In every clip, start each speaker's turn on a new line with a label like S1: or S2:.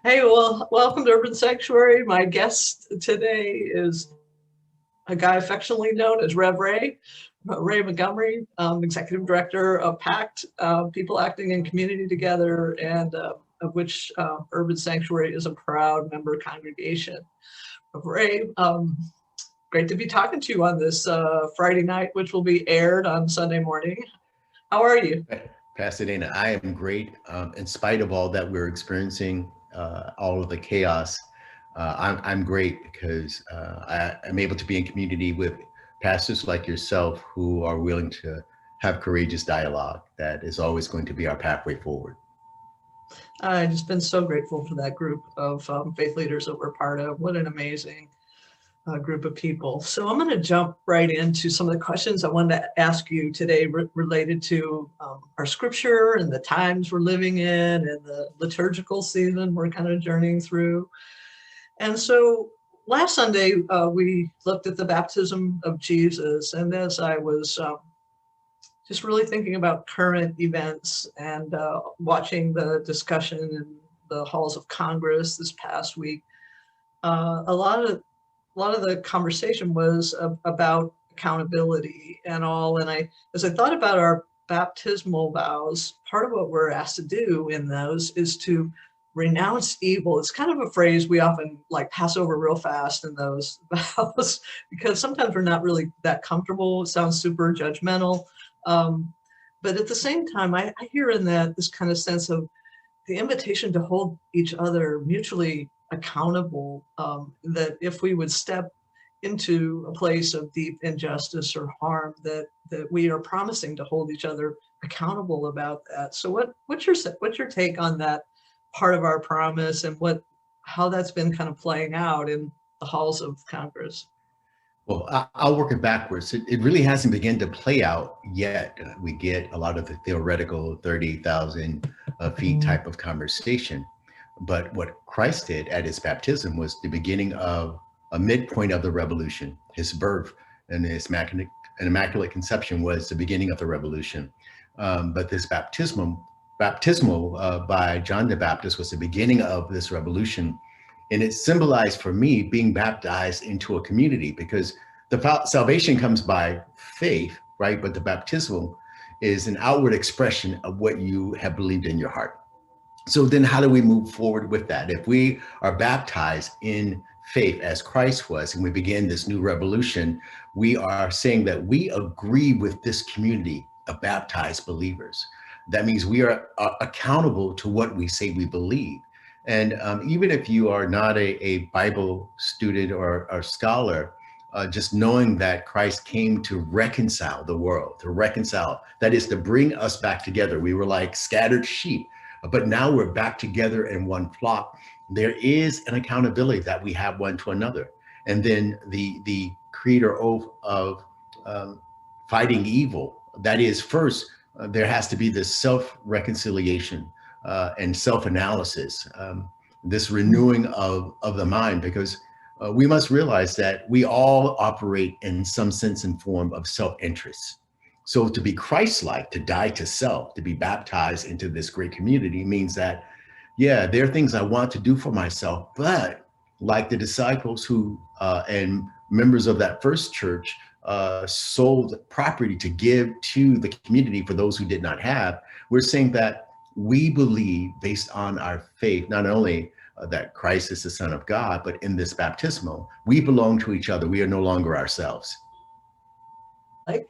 S1: Hey, well, welcome to Urban Sanctuary. My guest today is a guy affectionately known as Rev Ray, Ray Montgomery, Executive Director of PACT, People Acting in Community Together, and of which Urban Sanctuary is a proud member congregation. Ray, great to be talking to you on this Friday night, which will be aired on Sunday morning. How are you?
S2: Pasadena, I am great. In spite of all that we're experiencing, all of the chaos, I'm great because I'm able to be in community with pastors like yourself who are willing to have courageous dialogue that is always going to be our pathway forward.
S1: I've just been so grateful for that group of faith leaders that we're part of. What an amazing group of people. So I'm going to jump right into some of the questions I wanted to ask you today related to our scripture and the times we're living in and the liturgical season we're kind of journeying through. And so last Sunday, we looked at the baptism of Jesus. And as I was just really thinking about current events and watching the discussion in the halls of Congress this past week, a lot of the conversation was about accountability and all. And as I thought about our baptismal vows, part of what we're asked to do in those is to renounce evil. It's kind of a phrase we often like pass over real fast in those vows because sometimes we're not really that comfortable. It sounds super judgmental. Um, but at the same time, I hear in that this kind of sense of the invitation to hold each other mutually accountable, that if we would step into a place of deep injustice or harm, that we are promising to hold each other accountable about that. So what's your take on that part of our promise and how that's been kind of playing out in the halls of Congress?
S2: Well, I'll work it backwards. It really hasn't begun to play out yet. We get a lot of the theoretical 30,000 feet type of conversation. But what Christ did at his baptism was the beginning of a midpoint of the revolution. His birth and his immaculate conception was the beginning of the revolution. But this baptismal by John the Baptist was the beginning of this revolution. And it symbolized for me being baptized into a community because the salvation comes by faith, right? But the baptismal is an outward expression of what you have believed in your heart. So then how do we move forward with that? If we are baptized in faith as Christ was, and we begin this new revolution, we are saying that we agree with this community of baptized believers. That means we are accountable to what we say we believe. And even if you are not a Bible student or scholar, just knowing that Christ came to reconcile the world, to reconcile, that is to bring us back together. We were like scattered sheep, but now we're back together in one flock. There is an accountability that we have one to another. And then the creator oath of um, fighting evil, that is first, there has to be this self-reconciliation and self-analysis, this renewing of the mind, because we must realize that we all operate in some sense and form of self-interest. So to be Christ-like, to die to self, to be baptized into this great community means that, yeah, there are things I want to do for myself, but like the disciples who and members of that first church sold property to give to the community for those who did not have, we're saying that we believe based on our faith, not only that Christ is the Son of God, but in this baptismal, we belong to each other. We are no longer ourselves.
S1: Like,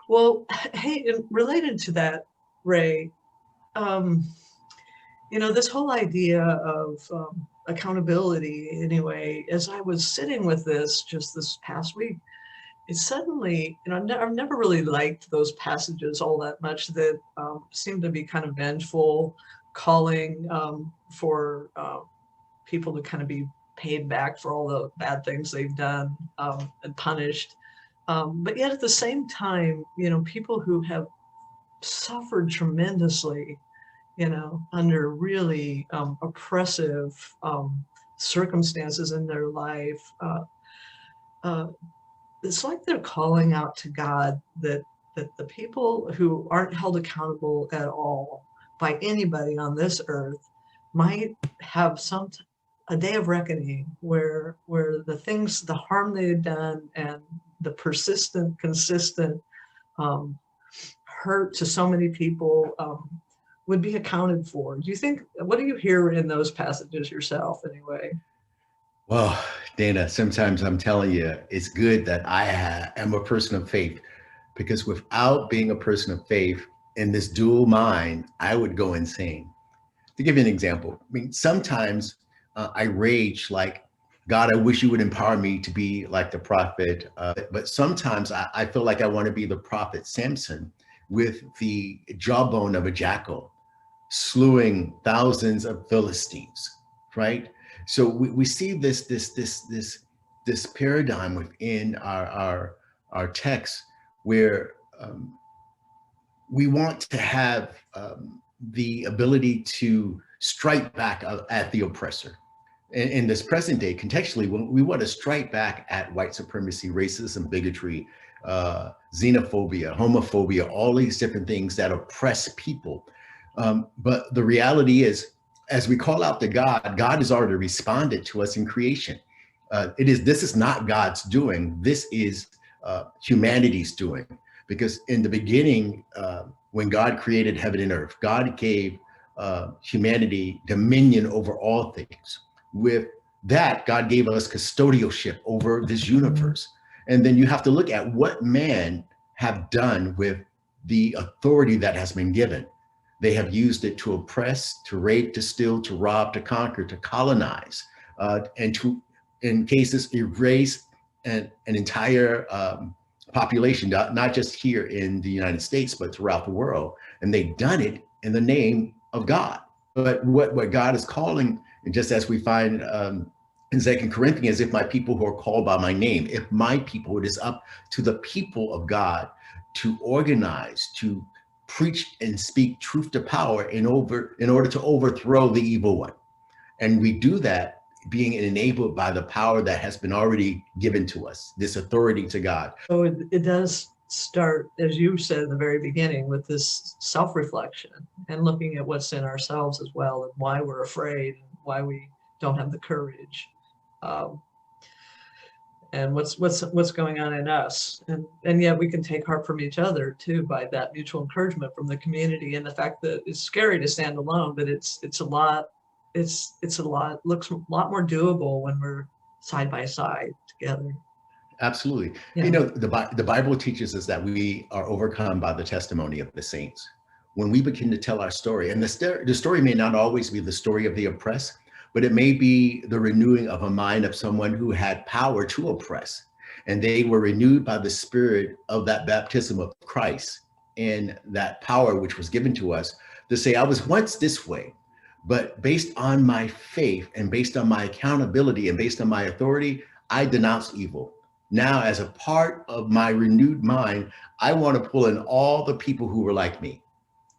S1: well, hey, related to that, Ray, um, this whole idea of accountability, anyway, as I was sitting with this just this past week, it suddenly, I've never really liked those passages all that much that seem to be kind of vengeful, calling for people to kind of be paid back for all the bad things they've done and punished. But yet at the same time, people who have suffered tremendously, under really oppressive circumstances in their life. Uh, it's like they're calling out to God that the people who aren't held accountable at all by anybody on this earth, might have a day of reckoning where the harm they had done and the persistent, consistent hurt to so many people would be accounted for. Do you think, what do you hear in those passages yourself anyway?
S2: Well, Dana, sometimes I'm telling you, it's good that I am a person of faith, because without being a person of faith in this dual mind, I would go insane. To give you an example, I mean, sometimes I rage like, God, I wish you would empower me to be like the prophet. But sometimes I feel like I want to be the prophet Samson with the jawbone of a jackal, slewing thousands of Philistines, right? So we see this paradigm within our text where we want to have the ability to strike back at the oppressor. In this present day, contextually, we want to strike back at white supremacy, racism, bigotry, xenophobia, homophobia, all these different things that oppress people. But the reality is, as we call out to God, God has already responded to us in creation. This is not God's doing. This is humanity's doing. Because in the beginning, when God created heaven and earth, God gave humanity dominion over all things. With that, God gave us custodialship over this universe. And then you have to look at what man have done with the authority that has been given. They have used it to oppress, to rape, to steal, to rob, to conquer, to colonize, and to, in cases, erase an entire population, not just here in the United States, but throughout the world. And they've done it in the name of God. But what God is calling, and just as we find in 2 Corinthians, if my people who are called by my name, if my people, it is up to the people of God to organize, to preach and speak truth to power in order to overthrow the evil one. And we do that being enabled by the power that has been already given to us, this authority to God.
S1: So it does start, as you said in the very beginning, with this self-reflection and looking at what's in ourselves as well, and why we're afraid and why we don't have the courage, and what's going on in us, and yet we can take heart from each other too by that mutual encouragement from the community, and the fact that it's scary to stand alone, but it's a lot looks a lot more doable when we're side by side together.
S2: Absolutely.
S1: Yeah.
S2: You know, the Bible teaches us that we are overcome by the testimony of the saints. When we begin to tell our story, and the story may not always be the story of the oppressed, but it may be the renewing of a mind of someone who had power to oppress, and they were renewed by the spirit of that baptism of Christ and that power which was given to us to say, I was once this way, but based on my faith and based on my accountability and based on my authority, I denounce evil. Now, as a part of my renewed mind, I want to pull in all the people who were like me,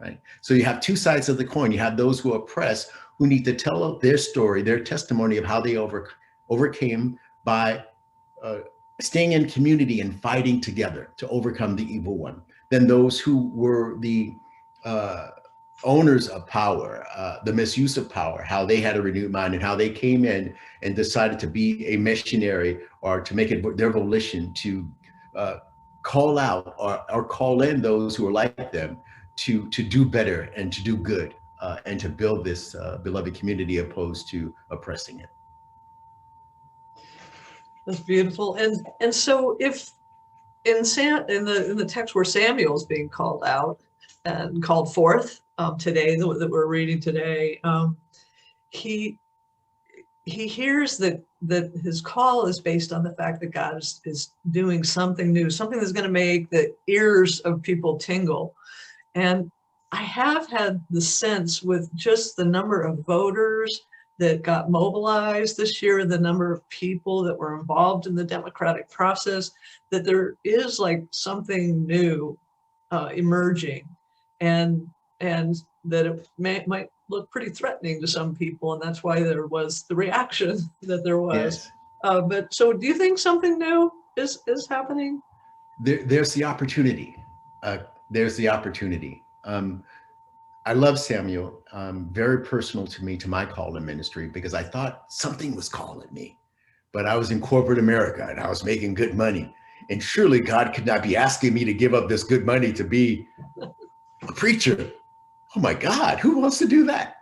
S2: right? So you have two sides of the coin. You have those who oppress, who need to tell their story, their testimony of how they overcame by staying in community and fighting together to overcome the evil one. Then those who were the owners of power, the misuse of power, how they had a renewed mind and how they came in and decided to be a missionary or to make it their volition to call out or call in those who are like them to do better and to do good and to build this beloved community opposed to oppressing it.
S1: That's beautiful. And so if in the text where Samuel is being called out and called forth today, that we're reading today, he hears that his call is based on the fact that God is doing something new, something that's going to make the ears of people tingle. And I have had the sense with just the number of voters that got mobilized this year, the number of people that were involved in the democratic process, that there is like something new emerging, and that it might look pretty threatening to some people, and that's why there was the reaction that there was.
S2: Yes.
S1: But so, do you think something new is happening?
S2: There's the opportunity. There's the opportunity. I love Samuel, very personal to me, to my call in ministry, because I thought something was calling me, but I was in corporate America and I was making good money. And surely God could not be asking me to give up this good money to be a preacher. Oh my God, who wants to do that?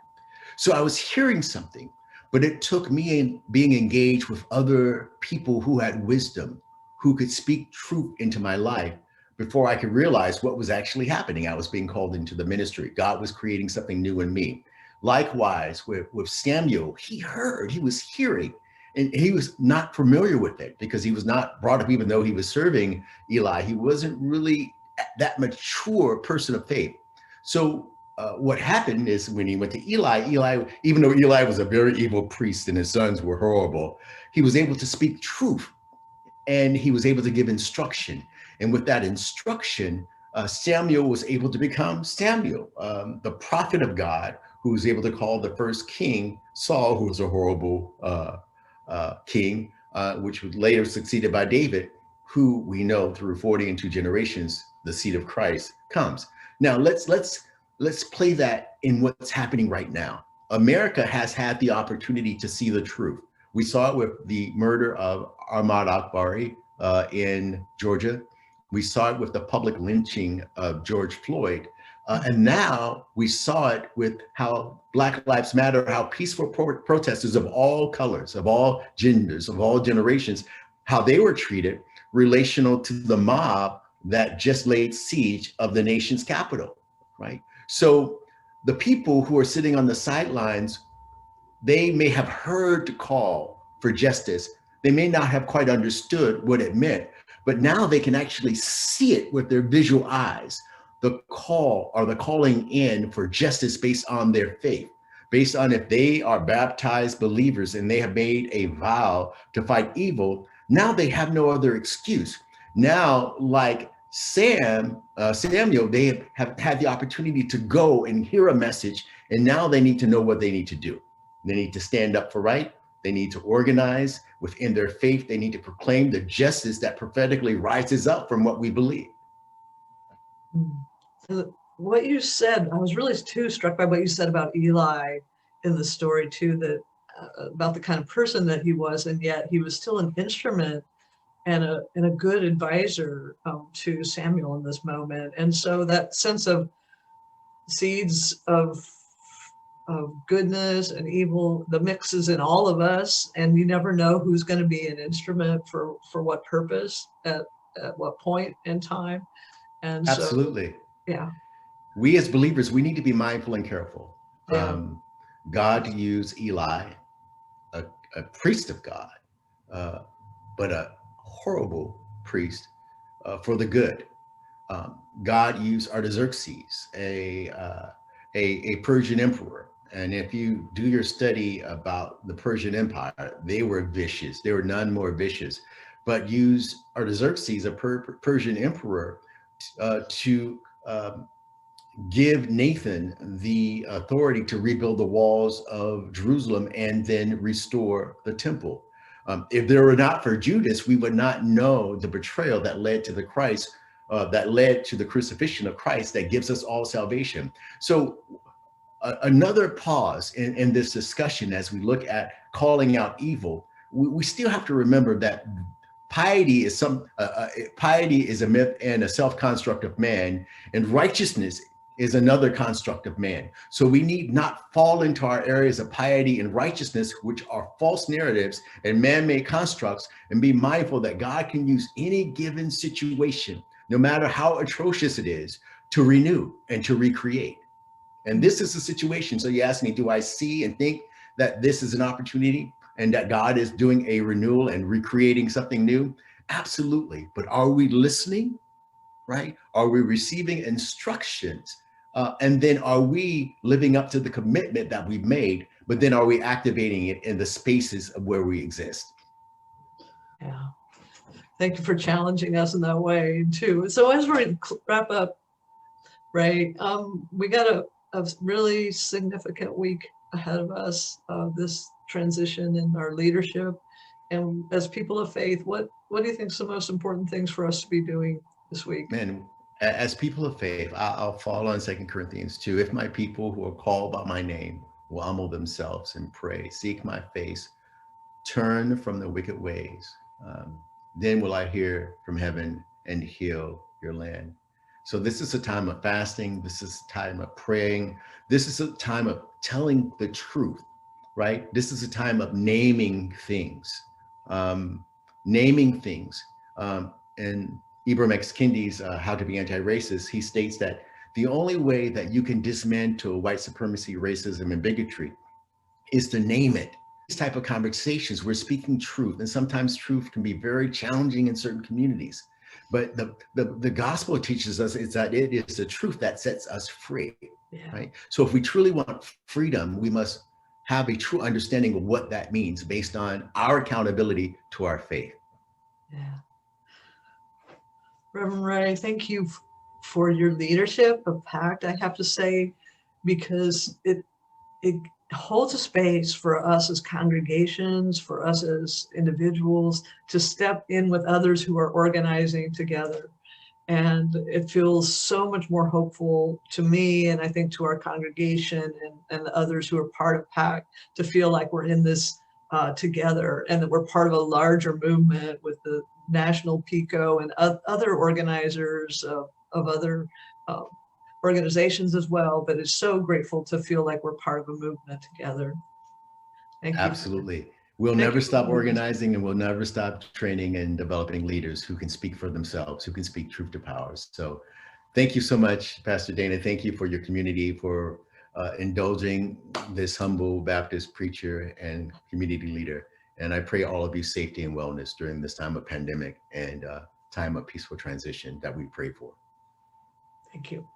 S2: So I was hearing something, but it took me in being engaged with other people who had wisdom, who could speak truth into my life before I could realize what was actually happening. I was being called into the ministry. God was creating something new in me. Likewise, with Samuel, he heard, he was hearing, and he was not familiar with it because he was not brought up, even though he was serving Eli, he wasn't really that mature person of faith. So what happened is when he went to Eli, even though Eli was a very evil priest and his sons were horrible, he was able to speak truth and he was able to give instruction. And with that instruction, Samuel was able to become Samuel, the prophet of God, who was able to call the first king, Saul, who was a horrible king, which was later succeeded by David, who we know through 40 and 2 generations, the seed of Christ comes. Now let's play that in what's happening right now. America has had the opportunity to see the truth. We saw it with the murder of Ahmaud Arbery in Georgia. We saw it with the public lynching of George Floyd. And now we saw it with how Black Lives Matter, how peaceful protesters of all colors, of all genders, of all generations, how they were treated relational to the mob that just laid siege of the nation's capital, right? So the people who are sitting on the sidelines, they may have heard the call for justice. They may not have quite understood what it meant, but now they can actually see it with their visual eyes. The call or the calling in for justice based on their faith, based on if they are baptized believers and they have made a vow to fight evil, now they have no other excuse. Now, like Samuel, they have had the opportunity to go and hear a message, and now they need to know what they need to do. They need to stand up for right. They need to organize within their faith. They need to proclaim the justice that prophetically rises up from what we believe.
S1: What you said, I was really too struck by what you said about Eli in the story too, that about the kind of person that he was, and yet he was still an instrument and a good advisor to Samuel in this moment. And so that sense of seeds of goodness and evil, the mix is in all of us, and you never know who's going to be an instrument for what purpose at what point in time. And
S2: Absolutely.
S1: So, yeah.
S2: We as believers, we need to be mindful and careful.
S1: Yeah.
S2: God used Eli, a priest of God, but a horrible priest for the good. God used Artaxerxes, a Persian emperor. And if you do your study about the Persian Empire, they were vicious. There were none more vicious, but used Artaxerxes, a Persian emperor, to give Nathan the authority to rebuild the walls of Jerusalem and then restore the temple. If there were not for Judas, we would not know the betrayal that led to the Christ, that led to the crucifixion of Christ that gives us all salvation. So another pause in this discussion as we look at calling out evil, we still have to remember that piety is piety is a myth and a self-construct of man, and righteousness is another construct of man. So we need not fall into our areas of piety and righteousness, which are false narratives and man-made constructs, and be mindful that God can use any given situation, no matter how atrocious it is, to renew and to recreate. And this is the situation. So you ask me, do I see and think that this is an opportunity and that God is doing a renewal and recreating something new? Absolutely. But are we listening, right? Are we receiving instructions? And then are we living up to the commitment that we've made, but then are we activating it in the spaces of where we exist?
S1: Yeah. Thank you for challenging us in that way too. So as we wrap up, Ray, we got a really significant week ahead of us, this transition in our leadership. And as people of faith, what do you think is the most important things for us to be doing this week?
S2: Man, As people of faith, I'll fall on 2 Corinthians 2. If my people who are called by my name will humble themselves and pray, seek my face, turn from the wicked ways, then will I hear from heaven and heal your land. So this is a time of fasting. This is a time of praying. This is a time of telling the truth, right? This is a time of naming things, um, naming things. And Ibram X. Kendi's How to Be Anti-Racist, he states that the only way that you can dismantle white supremacy, racism, and bigotry is to name it. These type of conversations, we're speaking truth, and sometimes truth can be very challenging in certain communities. But the gospel teaches us is that it is the truth that sets us free,
S1: Yeah.
S2: right? So if we truly want freedom, we must have a true understanding of what that means based on our accountability to our faith.
S1: Yeah. Reverend Ray, thank you for your leadership of PACT, I have to say, because it holds a space for us as congregations, for us as individuals to step in with others who are organizing together. And it feels so much more hopeful to me, and I think to our congregation and the others who are part of PACT, to feel like we're in this together, and that we're part of a larger movement with the National PICO and other organizers of other organizations as well. But it's so grateful to feel like we're part of a movement together. Thank you.
S2: Absolutely. We'll
S1: Thank
S2: never
S1: you.
S2: stop organizing, and we'll never stop training and developing leaders who can speak for themselves, who can speak truth to power. So thank you so much, Pastor Dana. Thank you for your community, for indulging this humble Baptist preacher and community leader. And I pray all of you safety and wellness during this time of pandemic and time of peaceful transition that we pray for.
S1: Thank you.